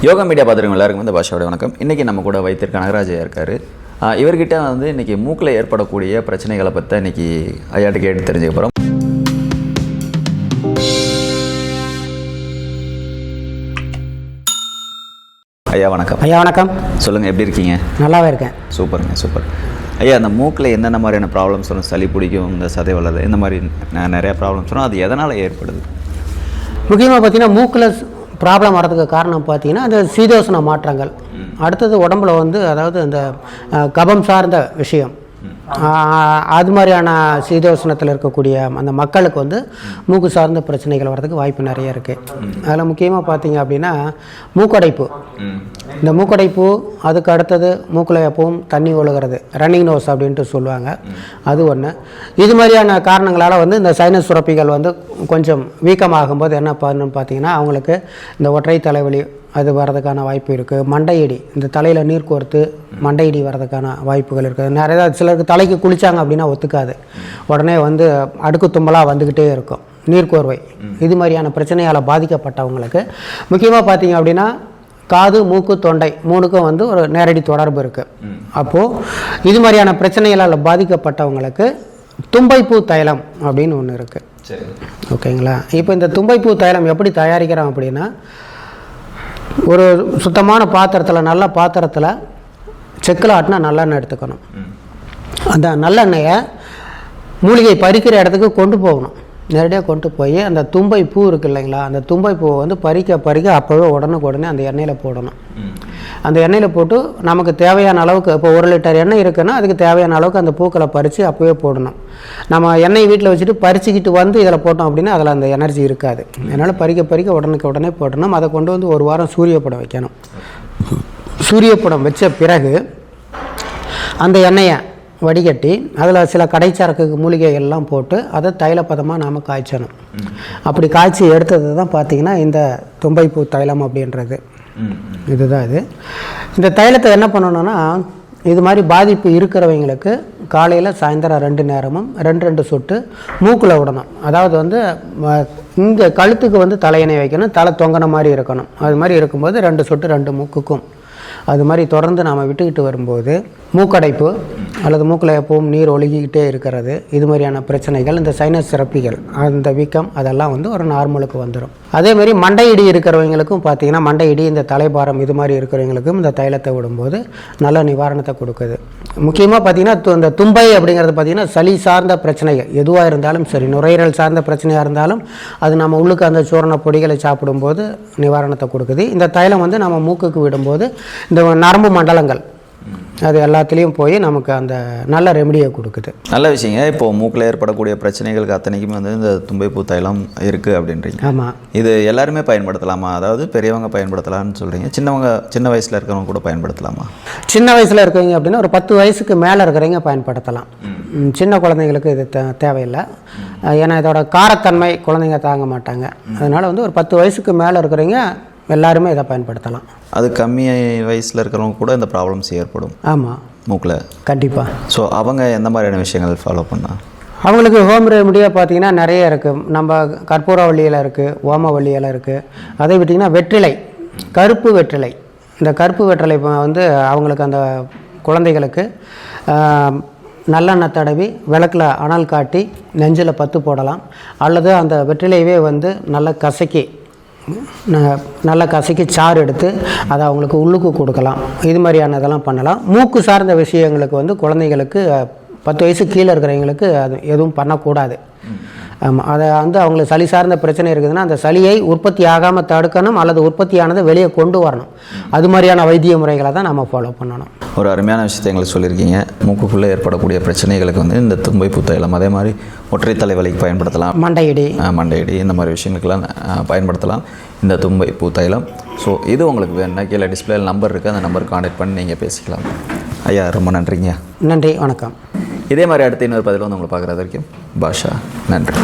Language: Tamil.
யோகா மீடியா பார்த்துருக்கோம் எல்லாருக்கும் வந்து பாஷாவோட வணக்கம். இன்றைக்கி நம்ம கூட வைத்தியர் கனகராஜ் இருக்கார். இவர்கிட்ட வந்து இன்றைக்கி மூக்கில் ஏற்படக்கூடிய பிரச்சனைகளை பற்றி இன்றைக்கி ஐயாட்ட கேட்டு தெரிஞ்சுக்க போகிறோம். ஐயா வணக்கம். ஐயா வணக்கம். சொல்லுங்கள், எப்படி இருக்கீங்க? நல்லாவே இருக்கேன். சூப்பருங்க, சூப்பர். ஐயா, அந்த மூக்கில் என்னென்ன மாதிரியான ப்ராப்ளம்ஸ் வரும்? சளி பிடிக்கும், இந்த சதை வளருது, இந்த மாதிரி நிறையா ப்ராப்ளம்ஸ் வரும். அது எதனால் ஏற்படுது? முக்கியமாக பார்த்தீங்கன்னா மூக்கில் ப்ராப்ளம் வரதுக்கு காரணம் பார்த்தீங்கன்னா அந்த சீதோஷ்ண மாற்றங்கள். அடுத்தது உடம்புல வந்து அதாவது அந்த கபம் சார்ந்த விஷயம், அது மாதிரியான சீதோஷ்ணத்தில் இருக்கக்கூடிய அந்த மக்களுக்கு வந்து மூக்கு சார்ந்த பிரச்சனைகள் வர்றதுக்கு வாய்ப்பு நிறைய இருக்குது. அதில் முக்கியமாக பார்த்தீங்க அப்படின்னா மூக்கடைப்பு. இந்த மூக்கடைப்பு, அதுக்கு அடுத்தது மூக்கில் எப்பவும் தண்ணி ஒழுகிறது, ரன்னிங் நோஸ் அப்படின்ட்டு சொல்லுவாங்க, அது ஒன்று. இது மாதிரியான காரணங்களால் வந்து இந்த சைனஸ் சுரப்பிகள் வந்து கொஞ்சம் வீக்கமாகும்போது என்ன பண்ணணும்னு பார்த்தீங்கன்னா அவங்களுக்கு இந்த ஒற்றை தலைவலி அது வர்றதுக்கான வாய்ப்பு இருக்குது. மண்டையிடி, இந்த தலையில் நீர் கோர்த்து மண்டையிடி வர்றதுக்கான வாய்ப்புகள் இருக்குது. நிறைய சிலருக்கு தலைக்கு குளித்தாங்க அப்படின்னா ஒத்துக்காது, உடனே வந்து அடுக்கு தும்பலாக வந்துக்கிட்டே இருக்கும், நீர்க்கோர்வை. இது மாதிரியான பிரச்சனையால் பாதிக்கப்பட்டவங்களுக்கு முக்கியமாக பார்த்தீங்க அப்படின்னா காது, மூக்கு, தொண்டை மூணுக்கும் வந்து ஒரு நேரடி தொடர்பு இருக்குது. அப்போது இது மாதிரியான பிரச்சனைகளால் பாதிக்கப்பட்டவங்களுக்கு தும்பைப்பூ தைலம் அப்படின்னு ஒன்று இருக்குது. சரி, ஓகேங்களா? இப்போ இந்த தும்பைப்பூ தைலம் எப்படி தயாரிக்கிறோம் அப்படின்னா, ஒரு சுத்தமான பாத்திரத்தில், நல்ல பாத்திரத்தில் செக்கில் ஆட்டினா நல்லெண்ணெய் எடுத்துக்கணும். அந்த நல்லெண்ணெயை மூலிகை பறிக்கிற இடத்துக்கு கொண்டு போகணும். நேரடியாக கொண்டு போய் அந்த தும்பை பூ இருக்குது இல்லைங்களா, அந்த தும்பை பூவை வந்து பறிக்க அப்போவே உடனே அந்த எண்ணெயில் போடணும். அந்த எண்ணெயில் போட்டு நமக்கு தேவையான அளவுக்கு, இப்போ 1 லிட்டர் எண்ணெய் இருக்குன்னா அதுக்கு தேவையான அளவுக்கு அந்த பூக்களை பறித்து அப்போவே போடணும். நம்ம எண்ணெய் வீட்டில் வச்சுட்டு பறிச்சுக்கிட்டு வந்து இதில் போட்டோம் அப்படின்னா அதில் அந்த எனர்ஜி இருக்காது. அதனால் பறிக்க உடனே போடணும். அதை கொண்டு வந்து 1 வாரம் சூரியப்படம் வைக்கணும். சூரியப்படம் வச்ச பிறகு அந்த எண்ணெயை வடிகட்டி அதில் சில கடைச்சரக்கு மூலிகைகள்லாம் போட்டு அதை தைலப்பதமாக நாம் காய்ச்சணும். அப்படி காய்ச்சி எடுத்தது தான் பார்த்திங்கன்னா இந்த தும்பைப்பூ தைலம் அப்படின்றது. இதுதான் இது. இந்த தைலத்தை என்ன பண்ணணும்னா, இது மாதிரி பாதிப்பு இருக்கிறவங்களுக்கு காலையில் சாயந்தரம் 2 நேரமும் 2 சொட்டு மூக்கில் விடணும். அதாவது வந்து இங்கே கழுத்துக்கு வந்து தலையணை வைக்கணும், தலை தொங்கின மாதிரி இருக்கணும். அது மாதிரி இருக்கும்போது 2 சொட்டு 2 மூக்குக்கும் அது மாதிரி தொடர்ந்து நாம் விட்டுக்கிட்டு வரும்போது மூக்கடைப்பு அல்லது மூக்கில் எப்பவும் நீர் ஒழுகிக்கிட்டே இருக்கிறது, இது மாதிரியான பிரச்சனைகள், இந்த சைனஸ் சிறப்பிகள், அந்த வீக்கம், அதெல்லாம் வந்து ஒரு நார்மலுக்கு வந்துடும். அதேமாதிரி மண்டையிடி இருக்கிறவங்களுக்கும் பார்த்திங்கன்னா மண்டையிடி, இந்த தலைபாரம், இது மாதிரி இருக்கிறவங்களுக்கும் இந்த தைலத்தை விடும்போது நல்ல நிவாரணத்தை கொடுக்குது. முக்கியமாக பார்த்திங்கன்னா இந்த தும்பை அப்படிங்கிறது பார்த்திங்கன்னா சளி சார்ந்த பிரச்சனைகள் எதுவாக இருந்தாலும் சரி, நுரையீரல் சார்ந்த பிரச்சனையாக இருந்தாலும் அது நம்ம உள்ளுக்கு அந்த சூரண பொடிகளை சாப்பிடும்போது நிவாரணத்தை கொடுக்குது. இந்த தைலம் வந்து நம்ம மூக்குக்கு விடும்போது இந்த நரம்பு மண்டலங்கள் அது எல்லாத்துலேயும் போய் நமக்கு அந்த நல்ல ரெமடியை கொடுக்குது. நல்ல விஷயங்க. இப்போது மூக்கில் ஏற்படக்கூடிய பிரச்சனைகளுக்கு அத்தனைக்குமே வந்து இந்த தும்பைப்பூ தைலம் இருக்குது அப்படின்றீங்க. ஆமாம். இது எல்லாருமே பயன்படுத்தலாமா? அதாவது பெரியவங்க பயன்படுத்தலாம்னு சொல்கிறீங்க, சின்ன வயசில் இருக்கிறவங்க கூட பயன்படுத்தலாமா? சின்ன வயசில் இருக்கிறவங்க அப்படின்னா ஒரு 10 வயசுக்கு மேலே இருக்கிறவங்க பயன்படுத்தலாம். சின்ன குழந்தைங்களுக்கு இது தேவையில்லை. ஏன்னா இதோட காரத்தன்மை குழந்தைங்க தாங்க மாட்டாங்க. அதனால் வந்து ஒரு 10 வயசுக்கு மேலே இருக்கிறவங்க எல்லாருமே இதை பயன்படுத்தலாம். அது கம்மி வயசில் இருக்கிறவங்க கூட இந்த ப்ராப்ளம்ஸ் ஏற்படும். ஆமாம், மூக்கில் கண்டிப்பாக. ஸோ அவங்க எந்த மாதிரியான விஷயங்கள் ஃபாலோ பண்ணால்? அவங்களுக்கு ஹோம் ரெமடியாக பார்த்தீங்கன்னா நிறைய இருக்குது. நம்ம கற்பூரவள்ளி இலை இருக்குது, ஓமவள்ளி இலை இருக்குது. அதை விட்டிங்கன்னா வெற்றிலை, கருப்பு வெற்றிலை. இந்த கருப்பு வெற்றிலை வந்து அவங்களுக்கு அந்த குழந்தைகளுக்கு நல்லெண்ணெய் தடவி விளக்கில் அனல் காட்டி நெஞ்சில் பத்து போடலாம். அல்லது அந்த வெற்றிலையவே வந்து நல்லா கசக்கி சாறு எடுத்து அதை அவங்களுக்கு உள்ளுக்கு கொடுக்கலாம். இது மாதிரியான இதெல்லாம் பண்ணலாம். மூக்கு சார்ந்த விஷயங்களுக்கு வந்து குழந்தைங்களுக்கு 10 வயசு கீழே இருக்கிறவங்களுக்கு அது எதுவும் பண்ணக்கூடாது. ஆமாம், அதை வந்து அவங்களுக்கு சளி சார்ந்த பிரச்சனை இருக்குதுன்னா அந்த சளியை உற்பத்தி ஆகாமல் தடுக்கணும், அல்லது உற்பத்தியானதை வெளியே கொண்டு வரணும். அது மாதிரியான வைத்திய முறைகளை தான் நம்ம ஃபாலோ பண்ணணும். ஒரு அருமையான விஷயத்தை எங்களுக்கு சொல்லியிருக்கீங்க. மூக்குக்குள்ளே ஏற்படக்கூடிய பிரச்சனைகளுக்கு வந்து இந்த தும்பைப்பூ தைலம், அதே மாதிரி ஒற்றை தலைவலிக்கு பயன்படுத்தலாம், மண்டையிடி இந்த மாதிரி விஷயங்களுக்கெல்லாம் பயன்படுத்தலாம் இந்த தும்பைப்பூ தைலம். ஸோ இது உங்களுக்கு வேணும்னா கீழே டிஸ்பிளேயில் நம்பர் இருக்குது, அந்த நம்பருக்கு கான்டாக்ட் பண்ணி நீங்கள் பேசிக்கலாம். ஐயா, ரொம்ப நன்றிங்க. நன்றி, வணக்கம். இதே மாதிரி அடுத்த இன்னொரு பதில் வந்து உங்களை பார்க்குறது வரைக்கும் பாஷா, நன்றி.